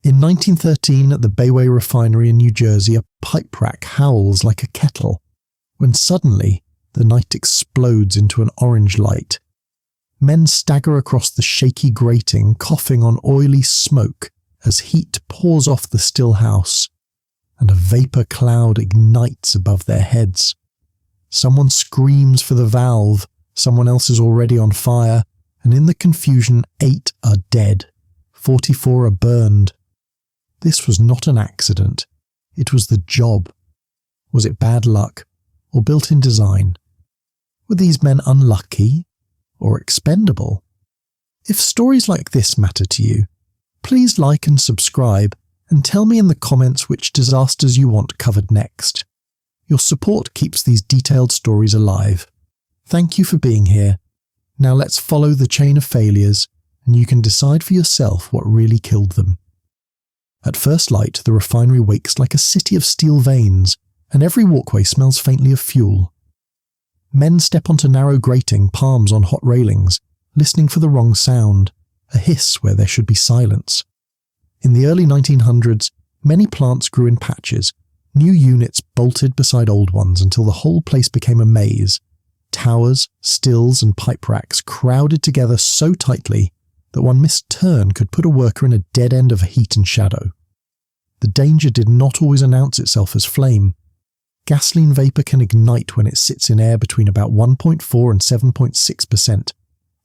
In 1913, at the Bayway refinery in New Jersey, a pipe rack howls like a kettle, when suddenly the night explodes into an orange light. Men stagger across the shaky grating, coughing on oily smoke as heat pours off the still house, and a vapour cloud ignites above their heads. Someone screams for the valve, someone else is already on fire, and in the confusion 8 are dead, 44 are burned. This was not an accident. It was the job. Was it bad luck, or built-in design? Were these men unlucky, or expendable? If stories like this matter to you, please like and subscribe, and tell me in the comments which disasters you want covered next. Your support keeps these detailed stories alive. Thank you for being here. Now let's follow the chain of failures, and you can decide for yourself what really killed them. At first light, the refinery wakes like a city of steel veins, and every walkway smells faintly of fuel. Men step onto narrow grating, palms on hot railings, listening for the wrong sound, a hiss where there should be silence. In the early 1900s, many plants grew in patches, new units bolted beside old ones until the whole place became a maze. Towers, stills and pipe racks crowded together so tightly that one missed turn could put a worker in a dead end of heat and shadow. The danger did not always announce itself as flame. Gasoline vapour can ignite when it sits in air between about 1.4 and 7.6%,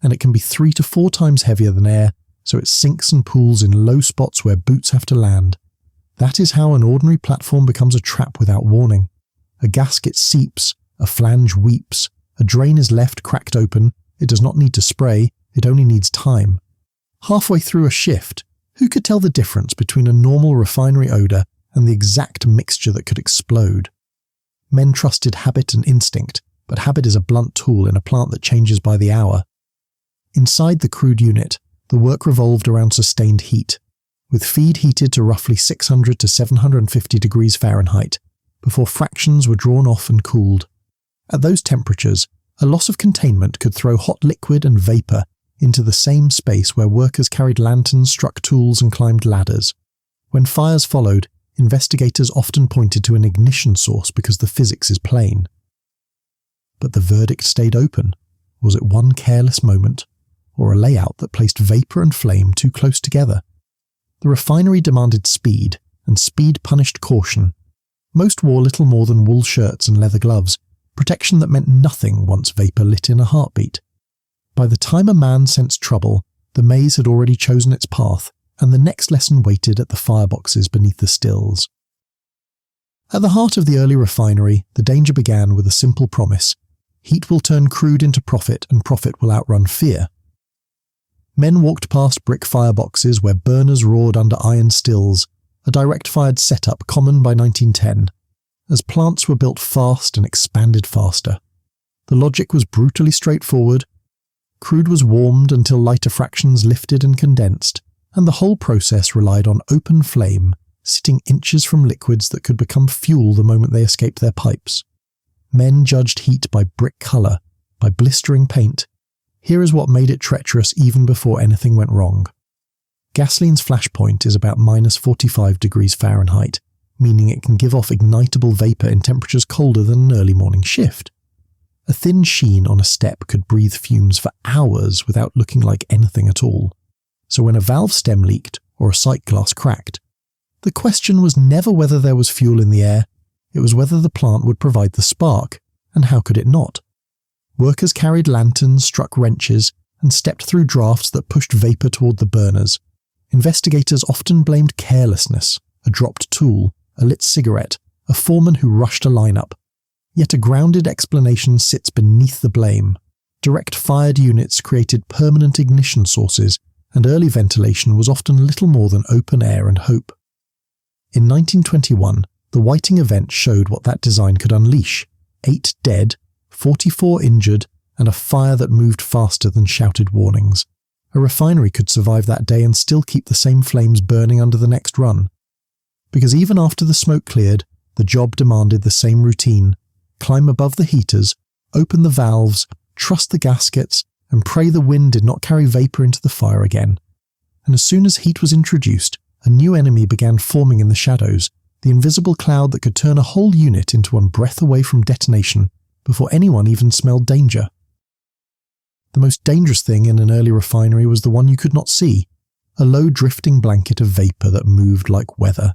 and it can be 3 to 4 times heavier than air, so it sinks and pools in low spots where boots have to land. That is how an ordinary platform becomes a trap without warning. A gasket seeps, a flange weeps, a drain is left cracked open, it does not need to spray, it only needs time. Halfway through a shift, who could tell the difference between a normal refinery odour and the exact mixture that could explode? Men trusted habit and instinct, but habit is a blunt tool in a plant that changes by the hour. Inside the crude unit, the work revolved around sustained heat, with feed heated to roughly 600 to 750 degrees Fahrenheit, before fractions were drawn off and cooled. At those temperatures, a loss of containment could throw hot liquid and vapour into the same space where workers carried lanterns, struck tools and climbed ladders. When fires followed, investigators often pointed to an ignition source because the physics is plain. But the verdict stayed open. Was it one careless moment, or a layout that placed vapour and flame too close together? The refinery demanded speed, and speed punished caution. Most wore little more than wool shirts and leather gloves, protection that meant nothing once vapour lit in a heartbeat. By the time a man sensed trouble, the maze had already chosen its path, and the next lesson waited at the fireboxes beneath the stills. At the heart of the early refinery, the danger began with a simple promise: heat will turn crude into profit, and profit will outrun fear. Men walked past brick fireboxes where burners roared under iron stills, a direct-fired setup common by 1910, as plants were built fast and expanded faster. The logic was brutally straightforward. Crude was warmed until lighter fractions lifted and condensed, and the whole process relied on open flame, sitting inches from liquids that could become fuel the moment they escaped their pipes. Men judged heat by brick colour, by blistering paint. Here is what made it treacherous even before anything went wrong. Gasoline's flash point is about minus 45 degrees Fahrenheit, meaning it can give off ignitable vapour in temperatures colder than an early morning shift. A thin sheen on a step could breathe fumes for hours without looking like anything at all. So when a valve stem leaked or a sight glass cracked, the question was never whether there was fuel in the air, it was whether the plant would provide the spark, and how could it not? Workers carried lanterns, struck wrenches, and stepped through drafts that pushed vapour toward the burners. Investigators often blamed carelessness, a dropped tool, a lit cigarette, a foreman who rushed a lineup. Yet a grounded explanation sits beneath the blame. Direct-fired units created permanent ignition sources, and early ventilation was often little more than open air and hope. In 1921, the Whiting event showed what that design could unleash: 8 dead, 44 injured, and a fire that moved faster than shouted warnings. A refinery could survive that day and still keep the same flames burning under the next run. Because even after the smoke cleared, the job demanded the same routine: climb above the heaters, open the valves, trust the gaskets, and pray the wind did not carry vapour into the fire again. And as soon as heat was introduced, a new enemy began forming in the shadows, the invisible cloud that could turn a whole unit into one breath away from detonation before anyone even smelled danger. The most dangerous thing in an early refinery was the one you could not see, a low drifting blanket of vapour that moved like weather.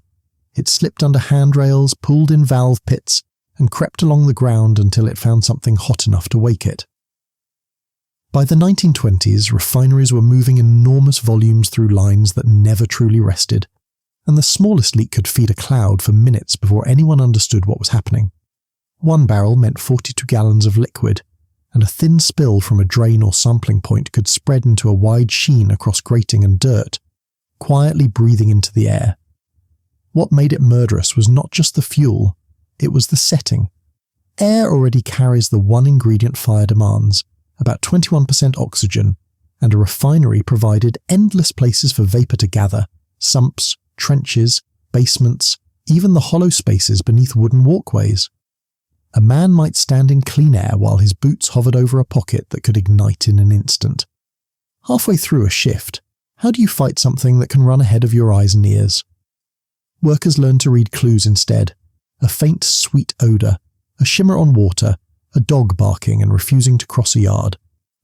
It slipped under handrails, pulled in valve pits, and crept along the ground until it found something hot enough to wake it. By the 1920s, refineries were moving enormous volumes through lines that never truly rested, and the smallest leak could feed a cloud for minutes before anyone understood what was happening. One barrel meant 42 gallons of liquid, and a thin spill from a drain or sampling point could spread into a wide sheen across grating and dirt, quietly breathing into the air. What made it murderous was not just the fuel, it was the setting. Air already carries the one ingredient fire demands, about 21% oxygen, and a refinery provided endless places for vapour to gather, sumps, trenches, basements, even the hollow spaces beneath wooden walkways. A man might stand in clean air while his boots hovered over a pocket that could ignite in an instant. Halfway through a shift, how do you fight something that can run ahead of your eyes and ears? Workers learned to read clues instead. A faint, sweet odour, a shimmer on water, a dog barking and refusing to cross a yard.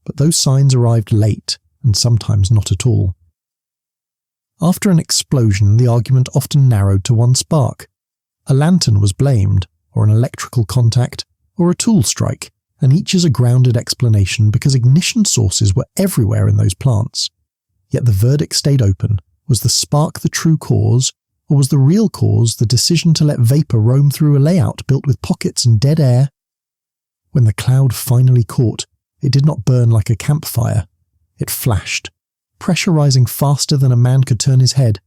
But those signs arrived late, and sometimes not at all. After an explosion, the argument often narrowed to one spark. A lantern was blamed, or an electrical contact, or a tool strike, and each is a grounded explanation because ignition sources were everywhere in those plants. Yet the verdict stayed open. Was the spark the true cause, or was the real cause the decision to let vapour roam through a layout built with pockets and dead air? When the cloud finally caught, it did not burn like a campfire. It flashed, pressure rising faster than a man could turn his head.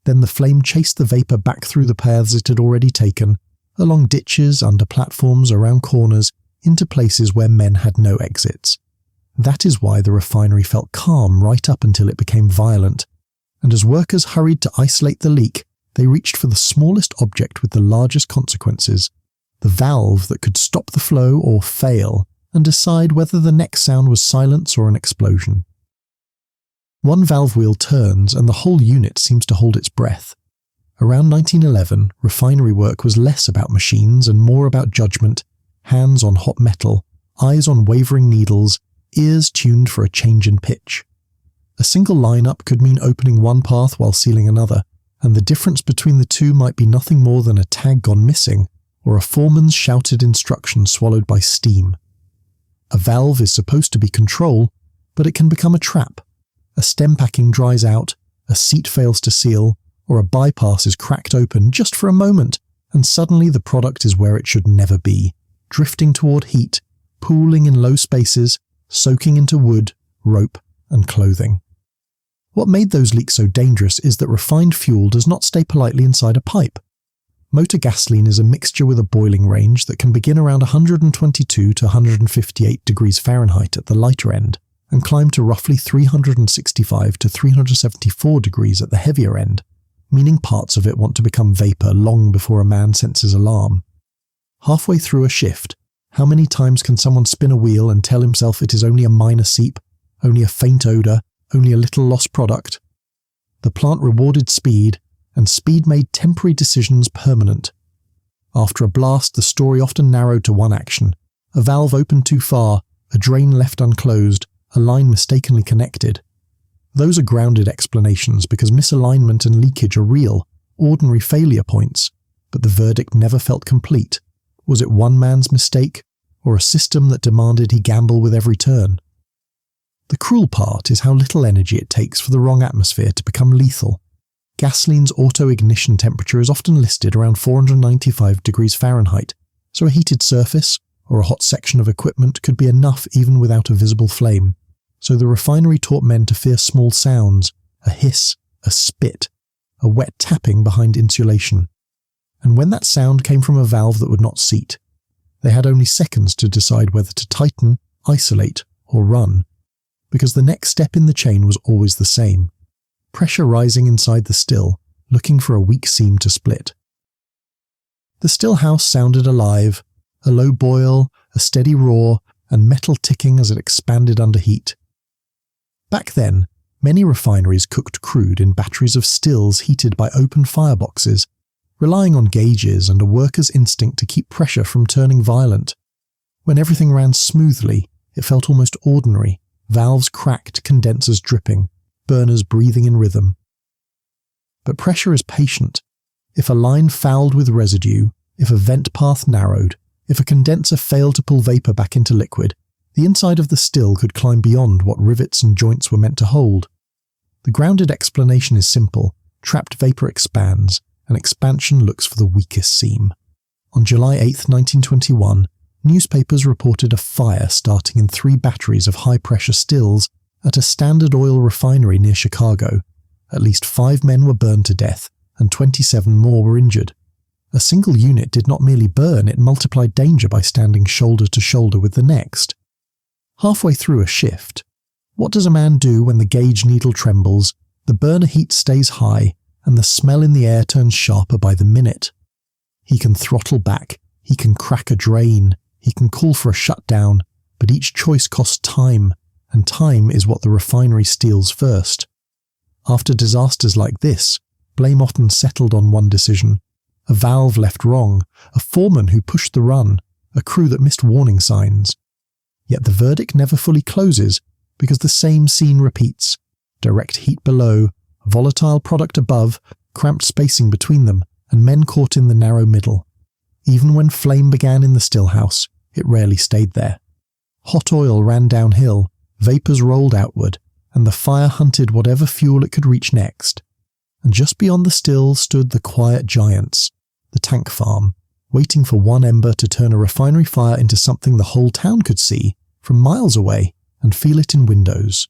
Then the flame chased the vapour back through the paths it had already taken, along ditches, under platforms, around corners, into places where men had no exits. That is why the refinery felt calm right up until it became violent, and as workers hurried to isolate the leak, they reached for the smallest object with the largest consequences, the valve that could stop the flow or fail and decide whether the next sound was silence or an explosion. One valve wheel turns and the whole unit seems to hold its breath. Around 1911, refinery work was less about machines and more about judgment, hands on hot metal, eyes on wavering needles, ears tuned for a change in pitch. A single lineup could mean opening one path while sealing another, and the difference between the two might be nothing more than a tag gone missing or a foreman's shouted instruction swallowed by steam. A valve is supposed to be control, but it can become a trap. A stem packing dries out, a seat fails to seal, or a bypass is cracked open just for a moment, and suddenly the product is where it should never be, drifting toward heat, pooling in low spaces, soaking into wood, rope, and clothing. What made those leaks so dangerous is that refined fuel does not stay politely inside a pipe. Motor gasoline is a mixture with a boiling range that can begin around 122 to 158 degrees Fahrenheit at the lighter end and climb to roughly 365 to 374 degrees at the heavier end, meaning parts of it want to become vapour long before a man senses alarm. Halfway through a shift, how many times can someone spin a wheel and tell himself it is only a minor seep, only a faint odour, only a little lost product? The plant rewarded speed, and speed made temporary decisions permanent. After a blast, the story often narrowed to one action. A valve opened too far, a drain left unclosed, a line mistakenly connected. Those are grounded explanations because misalignment and leakage are real, ordinary failure points, but the verdict never felt complete. Was it one man's mistake, or a system that demanded he gamble with every turn? The cruel part is how little energy it takes for the wrong atmosphere to become lethal. Gasoline's auto-ignition temperature is often listed around 495 degrees Fahrenheit, so a heated surface or a hot section of equipment could be enough even without a visible flame. So the refinery taught men to fear small sounds, a hiss, a spit, a wet tapping behind insulation. And when that sound came from a valve that would not seat, they had only seconds to decide whether to tighten, isolate, or run, because the next step in the chain was always the same. Pressure rising inside the still, looking for a weak seam to split. The still house sounded alive, a low boil, a steady roar, and metal ticking as it expanded under heat. Back then, Many refineries cooked crude in batteries of stills heated by open fireboxes, relying on gauges and a worker's instinct to keep pressure from turning violent. When everything ran smoothly, it felt almost ordinary, valves cracked, condensers dripping, burners breathing in rhythm. But pressure is patient. If a line fouled with residue, if a vent path narrowed, if a condenser failed to pull vapour back into liquid, the inside of the still could climb beyond what rivets and joints were meant to hold. The grounded explanation is simple. Trapped vapour expands, and expansion looks for the weakest seam. On July 8, 1921, newspapers reported a fire starting in 3 batteries of high-pressure stills at a Standard Oil refinery near Chicago. At least 5 men were burned to death, and 27 more were injured. A single unit did not merely burn, it multiplied danger by standing shoulder to shoulder with the next. Halfway through a shift, what does a man do when the gauge needle trembles, the burner heat stays high, and the smell in the air turns sharper by the minute? He can throttle back, he can crack a drain, he can call for a shutdown, but each choice costs time, and time is what the refinery steals first. After disasters like this, blame often settled on one decision: a valve left wrong, a foreman who pushed the run, a crew that missed warning signs. Yet the verdict never fully closes, because the same scene repeats: direct heat below, volatile product above, cramped spacing between them, and men caught in the narrow middle. Even when flame began in the stillhouse, it rarely stayed there. Hot oil ran downhill, vapours rolled outward, and the fire hunted whatever fuel it could reach next. And just beyond the still stood the quiet giants, the tank farm, waiting for one ember to turn a refinery fire into something the whole town could see, from miles away, and feel it in windows.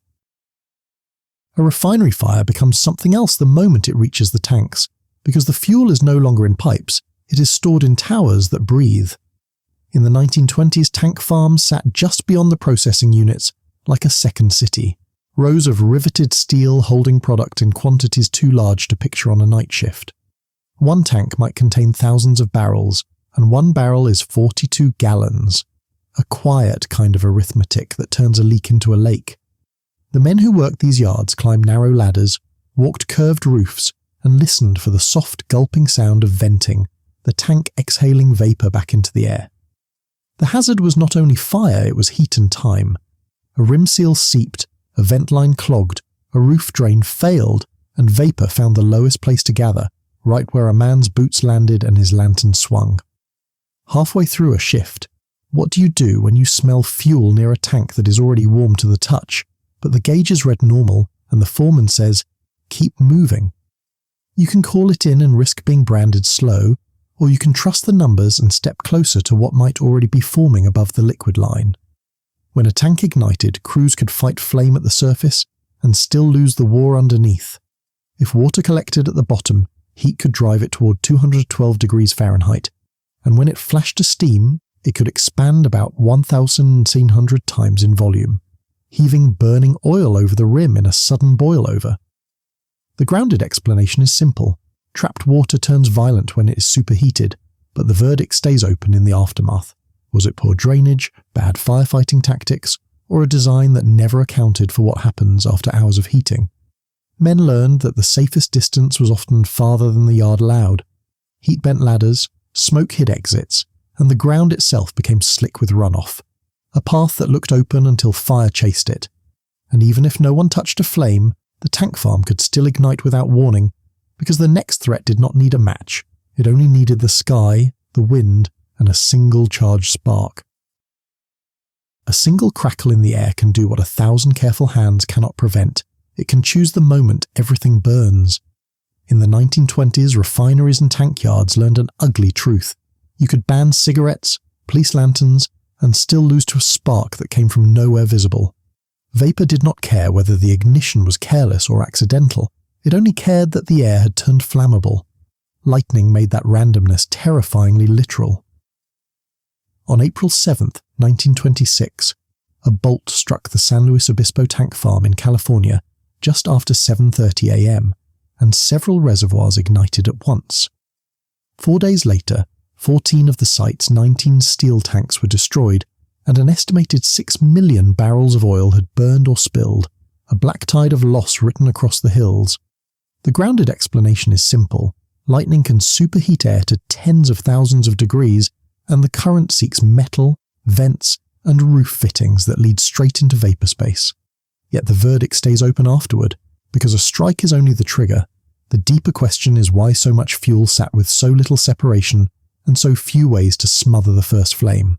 A refinery fire becomes something else the moment it reaches the tanks, because the fuel is no longer in pipes, it is stored in towers that breathe. In the 1920s, tank farms sat just beyond the processing units, like a second city, rows of riveted steel holding product in quantities too large to picture on a night shift. One tank might contain thousands of barrels, and 1 barrel is 42 gallons. A quiet kind of arithmetic that turns a leak into a lake. The men who worked these yards climbed narrow ladders, walked curved roofs, and listened for the soft gulping sound of venting, the tank exhaling vapour back into the air. The hazard was not only fire, it was heat and time. A rim seal seeped, a vent line clogged, a roof drain failed, and vapour found the lowest place to gather, right where a man's boots landed and his lantern swung. Halfway through a shift, what do you do when you smell fuel near a tank that is already warm to the touch, but the gauge is read normal and the foreman says, "Keep moving"? You can call it in and risk being branded slow, or you can trust the numbers and step closer to what might already be forming above the liquid line. When a tank ignited, crews could fight flame at the surface and still lose the war underneath. If water collected at the bottom, heat could drive it toward 212 degrees Fahrenheit, and when it flashed to steam, it could expand about 1,700 times in volume, heaving burning oil over the rim in a sudden boil-over. The grounded explanation is simple. Trapped water turns violent when it is superheated, but the verdict stays open in the aftermath. Was it poor drainage, bad firefighting tactics, or a design that never accounted for what happens after hours of heating? Men learned that the safest distance was often farther than the yard allowed. Heat bent ladders, smoke hid exits, and the ground itself became slick with runoff, a path that looked open until fire chased it. And even if no one touched a flame, the tank farm could still ignite without warning, because the next threat did not need a match. It only needed the sky, the wind, and a single charged spark. A single crackle in the air can do what 1,000 careful hands cannot prevent. It can choose the moment everything burns. In the 1920s, refineries and tank yards learned an ugly truth. You could ban cigarettes, police lanterns, and still lose to a spark that came from nowhere visible. Vapour did not care whether the ignition was careless or accidental. It only cared that the air had turned flammable. Lightning made that randomness terrifyingly literal. On April 7th, 1926, a bolt struck the San Luis Obispo tank farm in California just after 7:30 a.m., and several reservoirs ignited at once. 4 days later, 14 of the site's 19 steel tanks were destroyed, and an estimated 6 million barrels of oil had burned or spilled, a black tide of loss written across the hills. The grounded explanation is simple. Lightning can superheat air to tens of thousands of degrees, and the current seeks metal, vents, and roof fittings that lead straight into vapor space. Yet the verdict stays open afterward, because a strike is only the trigger. The deeper question is why so much fuel sat with so little separation and so few ways to smother the first flame.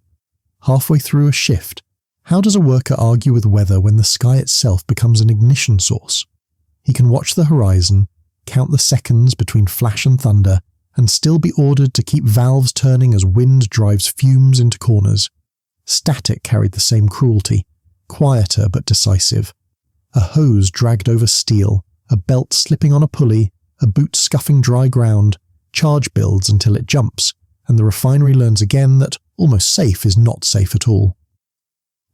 Halfway through a shift, how does a worker argue with weather when the sky itself becomes an ignition source? He can watch the horizon, count the seconds between flash and thunder, and still be ordered to keep valves turning as wind drives fumes into corners. Static carried the same cruelty, quieter but decisive. A hose dragged over steel, a belt slipping on a pulley, a boot scuffing dry ground, charge builds until it jumps, and the refinery learns again that almost safe is not safe at all.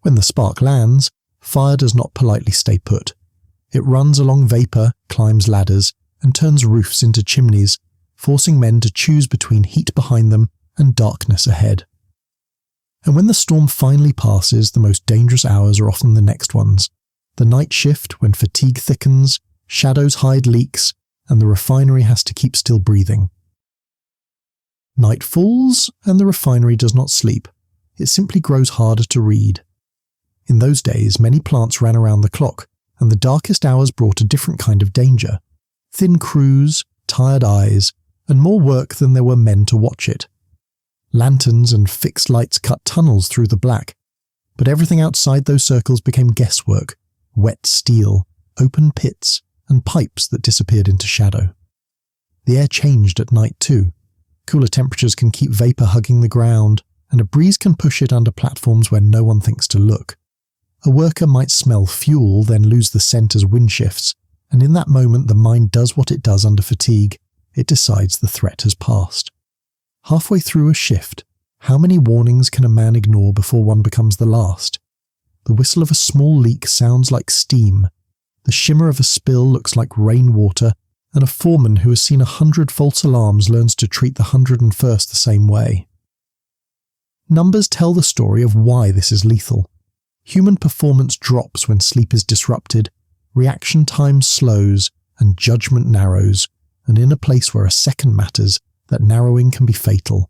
When the spark lands, fire does not politely stay put. It runs along vapour, climbs ladders, and turns roofs into chimneys, forcing men to choose between heat behind them and darkness ahead. And when the storm finally passes, the most dangerous hours are often the next ones. The night shift, when fatigue thickens, shadows hide leaks, and the refinery has to keep still breathing. Night falls, and the refinery does not sleep. It simply grows harder to read. In those days, many plants ran around the clock, and the darkest hours brought a different kind of danger. Thin crews, tired eyes, and more work than there were men to watch it. Lanterns and fixed lights cut tunnels through the black, but everything outside those circles became guesswork, wet steel, open pits, and pipes that disappeared into shadow. The air changed at night too. Cooler temperatures can keep vapour hugging the ground, and a breeze can push it under platforms where no one thinks to look. A worker might smell fuel, then lose the scent as wind shifts, and in that moment the mind does what it does under fatigue. It decides the threat has passed. Halfway through a shift, how many warnings can a man ignore before one becomes the last? The whistle of a small leak sounds like steam. The shimmer of a spill looks like rainwater, and a foreman who has seen 100 false alarms learns to treat the 101st the same way. Numbers tell the story of why this is lethal. Human performance drops when sleep is disrupted, reaction time slows, and judgment narrows, and in a place where a second matters, that narrowing can be fatal.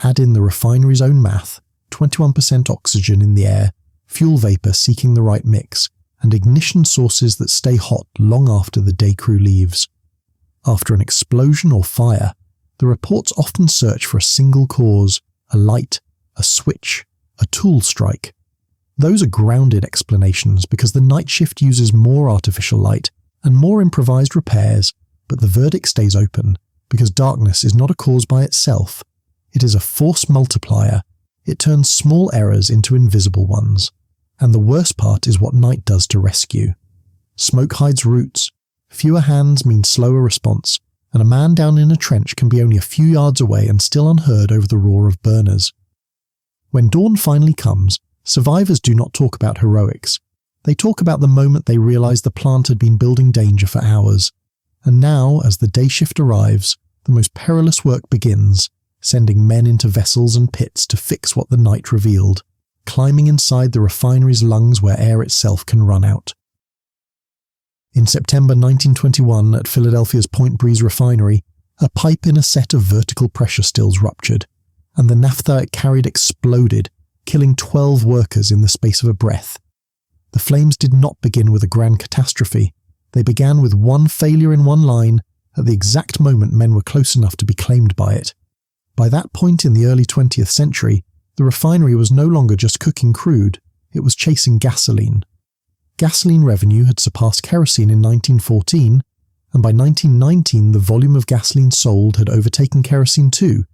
Add in the refinery's own math, 21% oxygen in the air, fuel vapour seeking the right mix, and ignition sources that stay hot long after the day crew leaves. After an explosion or fire, the reports often search for a single cause, a light, a switch, a tool strike. Those are grounded explanations because the night shift uses more artificial light and more improvised repairs, but the verdict stays open because darkness is not a cause by itself. It is a force multiplier. It turns small errors into invisible ones. And the worst part is what night does to rescue. Smoke hides roots, fewer hands mean slower response, and a man down in a trench can be only a few yards away and still unheard over the roar of burners. When dawn finally comes, survivors do not talk about heroics. They talk about the moment they realize the plant had been building danger for hours. And now, as the day shift arrives, the most perilous work begins, sending men into vessels and pits to fix what the night revealed, climbing inside the refinery's lungs where air itself can run out. In September 1921 at Philadelphia's Point Breeze refinery, a pipe in a set of vertical pressure stills ruptured, and the naphtha it carried exploded, killing 12 workers in the space of a breath. The flames did not begin with a grand catastrophe. They began with one failure in one line at the exact moment men were close enough to be claimed by it. By that point in the early 20th century, the refinery was no longer just cooking crude, it was chasing gasoline. Gasoline revenue had surpassed kerosene in 1914, and by 1919 the volume of gasoline sold had overtaken kerosene too,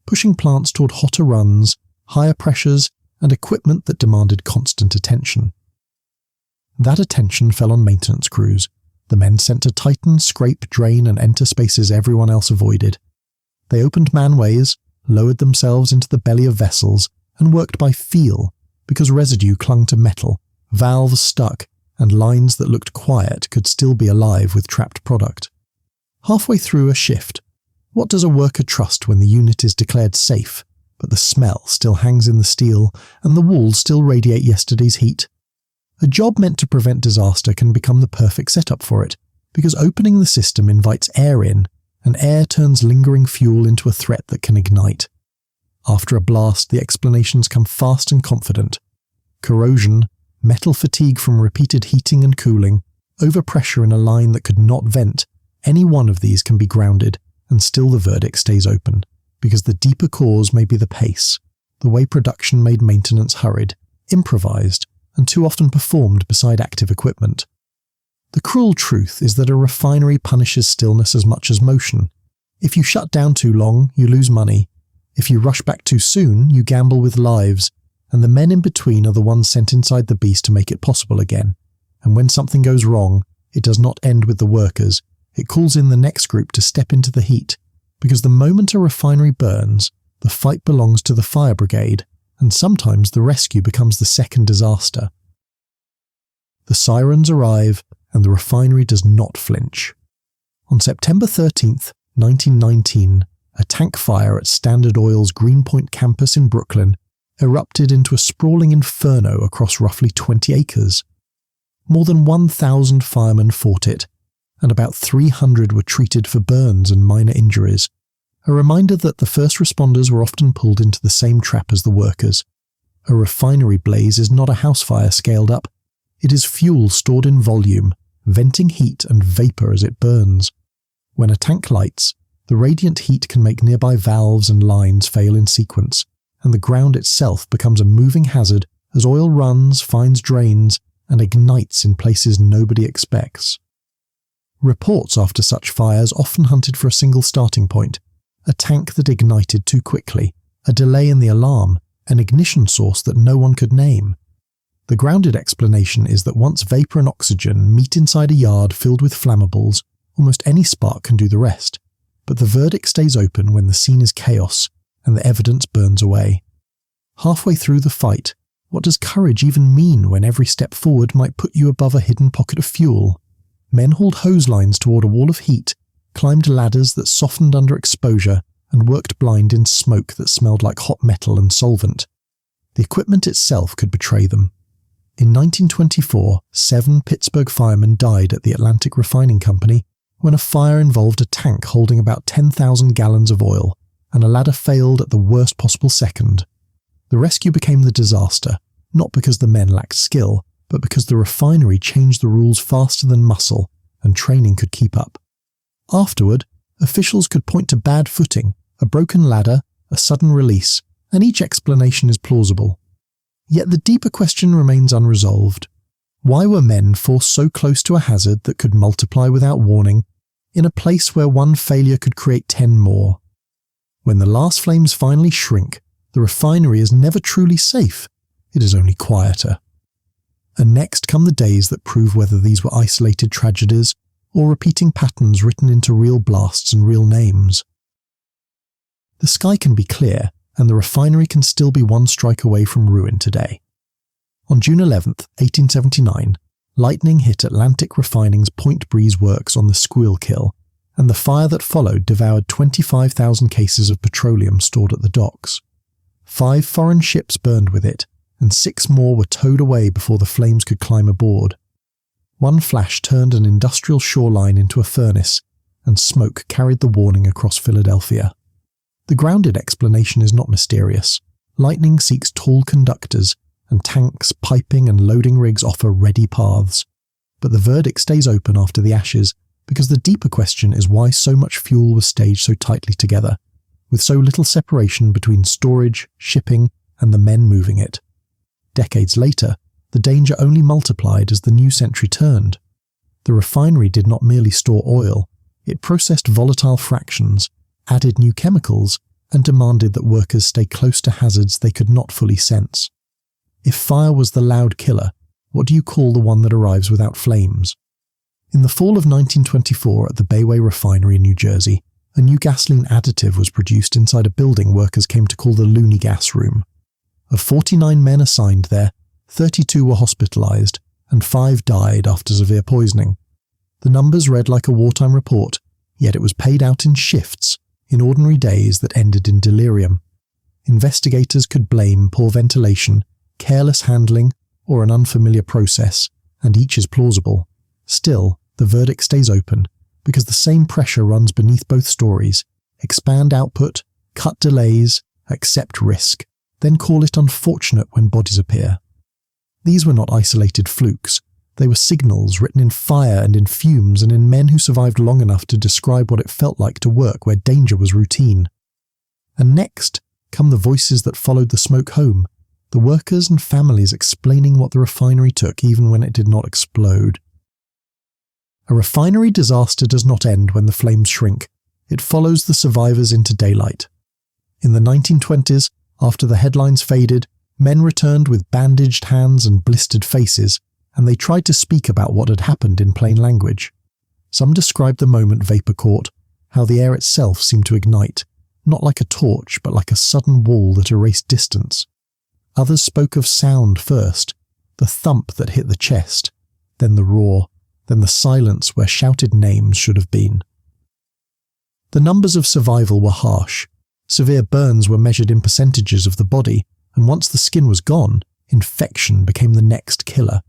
pushing plants toward hotter runs, higher pressures, and equipment that demanded constant attention. That attention fell on maintenance crews, the men sent to tighten, scrape, drain, and enter spaces everyone else avoided. They opened manways, lowered themselves into the belly of vessels, and worked by feel, because residue clung to metal, valves stuck, and lines that looked quiet could still be alive with trapped product. Halfway through a shift, what does a worker trust when the unit is declared safe, but the smell still hangs in the steel and the walls still radiate yesterday's heat? A job meant to prevent disaster can become the perfect setup for it, because opening the system invites air in, and air turns lingering fuel into a threat that can ignite. After a blast, the explanations come fast and confident. Corrosion, metal fatigue from repeated heating and cooling, overpressure in a line that could not vent, any one of these can be grounded, and still the verdict stays open, because the deeper cause may be the pace, the way production made maintenance hurried, improvised, and too often performed beside active equipment. The cruel truth is that a refinery punishes stillness as much as motion. If you shut down too long, you lose money. If you rush back too soon, you gamble with lives, and the men in between are the ones sent inside the beast to make it possible again. And when something goes wrong, it does not end with the workers. It calls in the next group to step into the heat, because the moment a refinery burns, the fight belongs to the fire brigade, and sometimes the rescue becomes the second disaster. The sirens arrive, and the refinery does not flinch. On September 13th, 1919, a tank fire at Standard Oil's Greenpoint campus in Brooklyn erupted into a sprawling inferno across roughly 20 acres. More than 1,000 firemen fought it, and about 300 were treated for burns and minor injuries, a reminder that the first responders were often pulled into the same trap as the workers. A refinery blaze is not a house fire scaled up. It is fuel stored in volume, venting heat and vapor as it burns. When a tank lights, the radiant heat can make nearby valves and lines fail in sequence, and the ground itself becomes a moving hazard as oil runs, finds drains, and ignites in places nobody expects. Reports after such fires often hunted for a single starting point, a tank that ignited too quickly, a delay in the alarm, an ignition source that no one could name. The grounded explanation is that once vapor and oxygen meet inside a yard filled with flammables, almost any spark can do the rest, but the verdict stays open when the scene is chaos and the evidence burns away. Halfway through the fight, what does courage even mean when every step forward might put you above a hidden pocket of fuel? Men hauled hose lines toward a wall of heat, climbed ladders that softened under exposure, and worked blind in smoke that smelled like hot metal and solvent. The equipment itself could betray them. In 1924, 7 Pittsburgh firemen died at the Atlantic Refining Company when a fire involved a tank holding about 10,000 gallons of oil, and a ladder failed at the worst possible second. The rescue became the disaster, not because the men lacked skill, but because the refinery changed the rules faster than muscle, and training could keep up. Afterward, officials could point to bad footing, a broken ladder, a sudden release, and each explanation is plausible. Yet the deeper question remains unresolved. Why were men forced so close to a hazard that could multiply without warning, in a place where one failure could create 10 more? When the last flames finally shrink, the refinery is never truly safe, it is only quieter. And next come the days that prove whether these were isolated tragedies or repeating patterns written into real blasts and real names. The sky can be clear, and the refinery can still be one strike away from ruin today. On June 11, 1879, lightning hit Atlantic Refining's Point Breeze works on the Schuylkill, and the fire that followed devoured 25,000 cases of petroleum stored at the docks. 5 foreign ships burned with it, and 6 more were towed away before the flames could climb aboard. One flash turned an industrial shoreline into a furnace, and smoke carried the warning across Philadelphia. The grounded explanation is not mysterious. Lightning seeks tall conductors, and tanks, piping, and loading rigs offer ready paths. But the verdict stays open after the ashes, because the deeper question is why so much fuel was staged so tightly together, with so little separation between storage, shipping, and the men moving it. Decades later, the danger only multiplied as the new century turned. The refinery did not merely store oil, it processed volatile fractions, added new chemicals, and demanded that workers stay close to hazards they could not fully sense. If fire was the loud killer, what do you call the one that arrives without flames? In the fall of 1924 at the Bayway refinery in New Jersey, a new gasoline additive was produced inside a building workers came to call the loony gas room. Of 49 men assigned there, 32 were hospitalized, and 5 died after severe poisoning. The numbers read like a wartime report, yet it was paid out in shifts, in ordinary days that ended in delirium. Investigators could blame poor ventilation, careless handling, or an unfamiliar process, and each is plausible. Still, the verdict stays open, because the same pressure runs beneath both stories. Expand output, cut delays, accept risk, then call it unfortunate when bodies appear. These were not isolated flukes. They were signals written in fire and in fumes and in men who survived long enough to describe what it felt like to work where danger was routine. And next come the voices that followed the smoke home, the workers and families explaining what the refinery took even when it did not explode. A refinery disaster does not end when the flames shrink. It follows the survivors into daylight. In the 1920s, after the headlines faded, men returned with bandaged hands and blistered faces, and they tried to speak about what had happened in plain language. Some described the moment vapor caught, how the air itself seemed to ignite, not like a torch but like a sudden wall that erased distance. Others spoke of sound first, the thump that hit the chest, then the roar, then the silence where shouted names should have been. The numbers of survival were harsh. Severe burns were measured in percentages of the body, and once the skin was gone, infection became the next killer.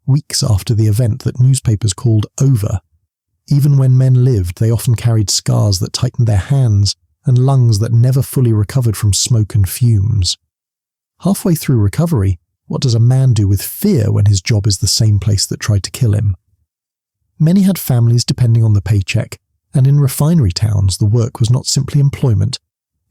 Weeks after the event that newspapers called over. Even when men lived, they often carried scars that tightened their hands and lungs that never fully recovered from smoke and fumes. Halfway through recovery, what does a man do with fear when his job is the same place that tried to kill him? Many had families depending on the paycheck, and in refinery towns the work was not simply employment,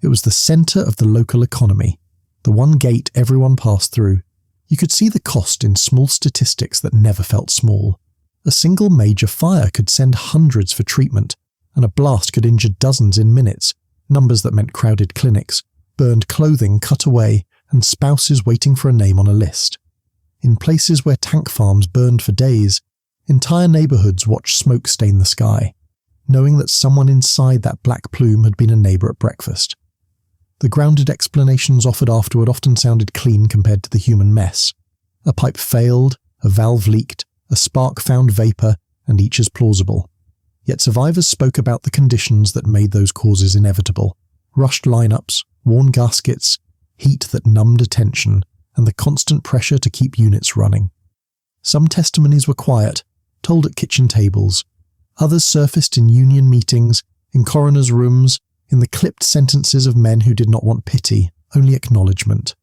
it was the centre of the local economy, the one gate everyone passed through. You could see the cost in small statistics that never felt small. A single major fire could send hundreds for treatment, and a blast could injure dozens in minutes, numbers that meant crowded clinics, burned clothing cut away, and spouses waiting for a name on a list. In places where tank farms burned for days, entire neighbourhoods watched smoke stain the sky, knowing that someone inside that black plume had been a neighbour at breakfast. The grounded explanations offered afterward often sounded clean compared to the human mess. A pipe failed, a valve leaked, a spark found vapour, and each is plausible. Yet survivors spoke about the conditions that made those causes inevitable. Rushed lineups, worn gaskets, heat that numbed attention, and the constant pressure to keep units running. Some testimonies were quiet, told at kitchen tables. Others surfaced in union meetings, in coroners' rooms, in the clipped sentences of men who did not want pity, only acknowledgement.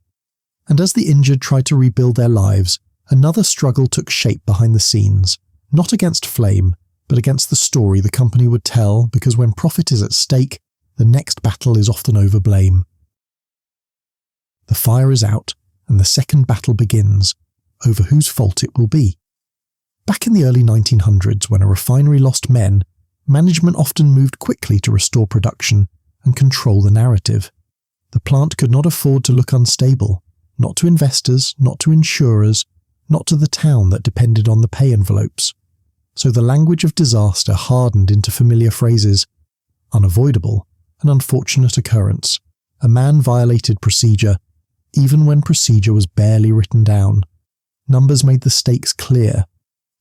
And as the injured tried to rebuild their lives, another struggle took shape behind the scenes, not against flame, but against the story the company would tell, because when profit is at stake, the next battle is often over blame. The fire is out, and the second battle begins, over whose fault it will be. Back in the early 1900s, when a refinery lost men, management often moved quickly to restore production and control the narrative. The plant could not afford to look unstable, not to investors, not to insurers, not to the town that depended on the pay envelopes. So the language of disaster hardened into familiar phrases: unavoidable, an unfortunate occurrence, a man violated procedure, even when procedure was barely written down. Numbers made the stakes clear.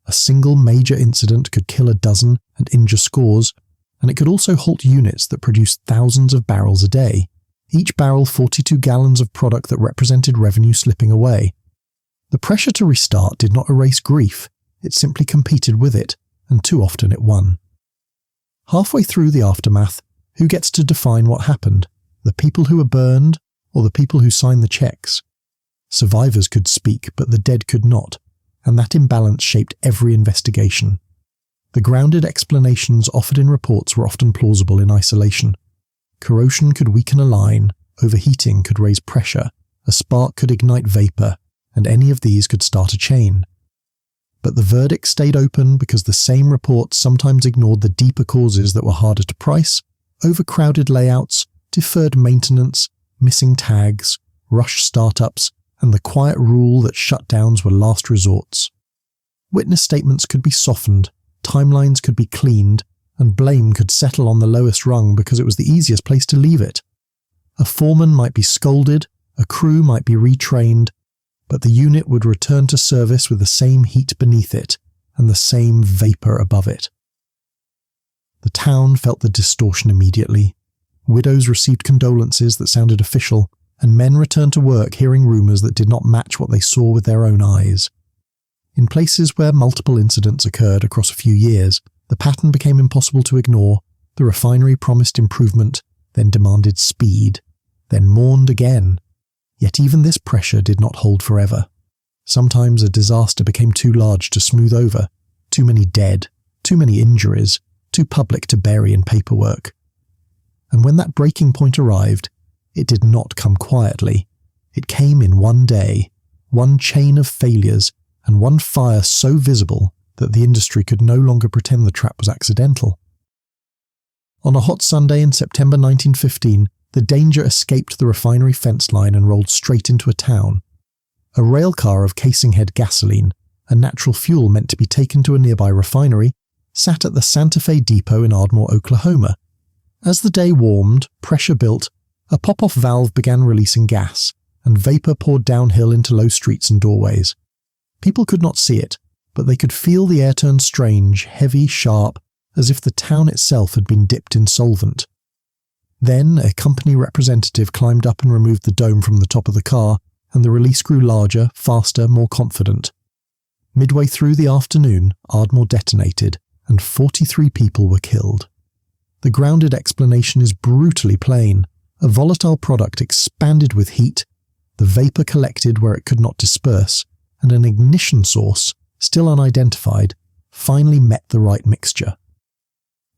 A single major incident could kill a dozen and injure scores, and it could also halt units that produced thousands of barrels a day, each barrel 42 gallons of product that represented revenue slipping away. The pressure to restart did not erase grief, it simply competed with it, and too often it won. Halfway through the aftermath, who gets to define what happened? The people who were burned, or the people who signed the checks? Survivors could speak, but the dead could not, and that imbalance shaped every investigation. The grounded explanations offered in reports were often plausible in isolation. Corrosion could weaken a line, overheating could raise pressure, a spark could ignite vapour, and any of these could start a chain. But the verdict stayed open because the same reports sometimes ignored the deeper causes that were harder to price: overcrowded layouts, deferred maintenance, missing tags, rush startups, and the quiet rule that shutdowns were last resorts. Witness statements could be softened, timelines could be cleaned, and blame could settle on the lowest rung because it was the easiest place to leave it. A foreman might be scolded, a crew might be retrained, but the unit would return to service with the same heat beneath it and the same vapour above it. The town felt the distortion immediately. Widows received condolences that sounded official, and men returned to work hearing rumours that did not match what they saw with their own eyes. In places where multiple incidents occurred across a few years, the pattern became impossible to ignore. The refinery promised improvement, then demanded speed, then mourned again. Yet even this pressure did not hold forever. Sometimes a disaster became too large to smooth over, too many dead, too many injuries, too public to bury in paperwork. And when that breaking point arrived, it did not come quietly. It came in one day, one chain of failures, and one fire so visible that the industry could no longer pretend the trap was accidental. On a hot Sunday in September 1915, the danger escaped the refinery fence line and rolled straight into a town. A rail car of casing-head gasoline, a natural fuel meant to be taken to a nearby refinery, sat at the Santa Fe depot in Ardmore, Oklahoma. As the day warmed, pressure built, a pop-off valve began releasing gas, and vapour poured downhill into low streets and doorways. People could not see it, but they could feel the air turn strange, heavy, sharp, as if the town itself had been dipped in solvent. Then a company representative climbed up and removed the dome from the top of the car, and the release grew larger, faster, more confident. Midway through the afternoon, Ardmore detonated, and 43 people were killed. The grounded explanation is brutally plain. A volatile product expanded with heat, the vapour collected where it could not disperse, and an ignition source, still unidentified, finally met the right mixture.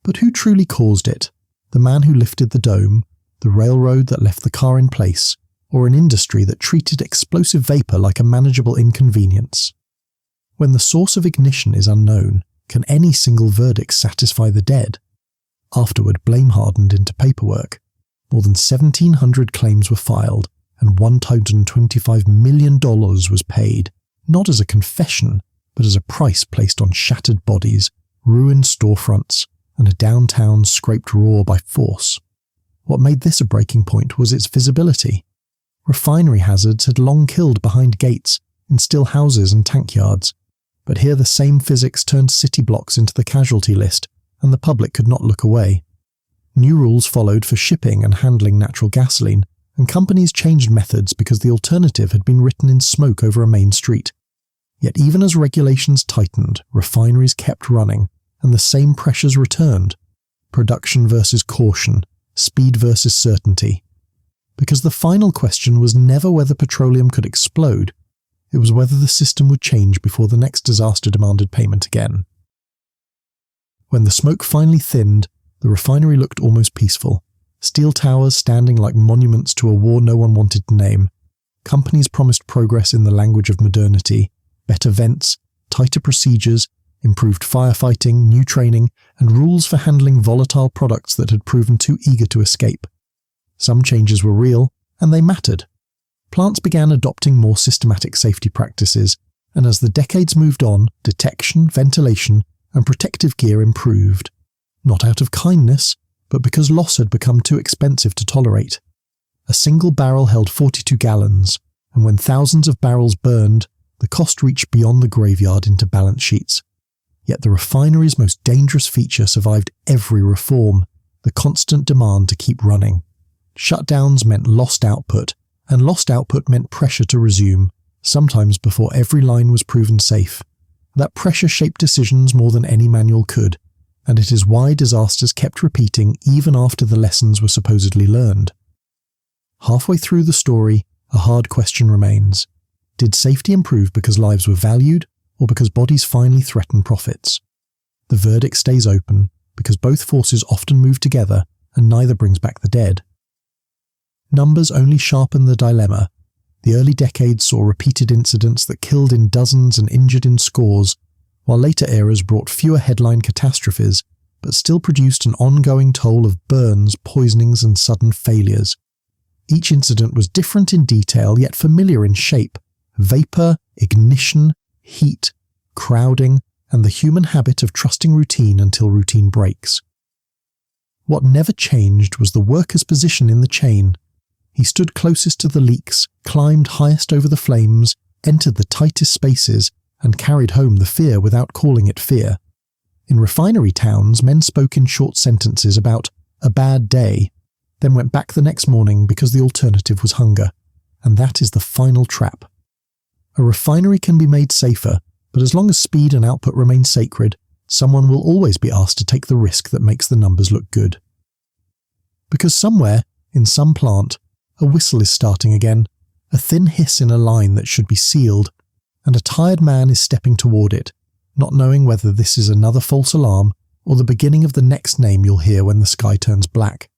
But who truly caused it? The man who lifted the dome, the railroad that left the car in place, or an industry that treated explosive vapour like a manageable inconvenience? When the source of ignition is unknown, can any single verdict satisfy the dead? Afterward, blame hardened into paperwork. More than 1,700 claims were filed, and $125 million was paid, not as a confession, but as a price placed on shattered bodies, ruined storefronts, and a downtown scraped raw by force. What made this a breaking point was its visibility. Refinery hazards had long killed behind gates, in still houses and tank yards, but here the same physics turned city blocks into the casualty list, and the public could not look away. New rules followed for shipping and handling natural gasoline, and companies changed methods because the alternative had been written in smoke over a main street. Yet even as regulations tightened, refineries kept running, and the same pressures returned. Production versus caution, speed versus certainty. Because the final question was never whether petroleum could explode, it was whether the system would change before the next disaster demanded payment again. When the smoke finally thinned, the refinery looked almost peaceful. Steel towers standing like monuments to a war no one wanted to name. Companies promised progress in the language of modernity, better vents, tighter procedures, improved firefighting, new training, and rules for handling volatile products that had proven too eager to escape. Some changes were real, and they mattered. Plants began adopting more systematic safety practices, and as the decades moved on, detection, ventilation, and protective gear improved. Not out of kindness, but because loss had become too expensive to tolerate. A single barrel held 42 gallons, and when thousands of barrels burned, the cost reached beyond the graveyard into balance sheets. Yet the refinery's most dangerous feature survived every reform, the constant demand to keep running. Shutdowns meant lost output, and lost output meant pressure to resume, sometimes before every line was proven safe. That pressure shaped decisions more than any manual could, and it is why disasters kept repeating even after the lessons were supposedly learned. Halfway through the story, a hard question remains. Did safety improve because lives were valued, or because bodies finally threatened profits? The verdict stays open, because both forces often move together, and neither brings back the dead. Numbers only sharpen the dilemma. The early decades saw repeated incidents that killed in dozens and injured in scores, while later eras brought fewer headline catastrophes, but still produced an ongoing toll of burns, poisonings, and sudden failures. Each incident was different in detail, yet familiar in shape: vapour, ignition, heat, crowding, and the human habit of trusting routine until routine breaks. What never changed was the worker's position in the chain. He stood closest to the leaks, climbed highest over the flames, entered the tightest spaces, and carried home the fear without calling it fear. In refinery towns, men spoke in short sentences about a bad day. then went back the next morning because the alternative was hunger. And that is the final trap. A refinery can be made safer, but as long as speed and output remain sacred, someone will always be asked to take the risk that makes the numbers look good. Because somewhere, in some plant, a whistle is starting again, a thin hiss in a line that should be sealed, and a tired man is stepping toward it, not knowing whether this is another false alarm or the beginning of the next name you'll hear when the sky turns black.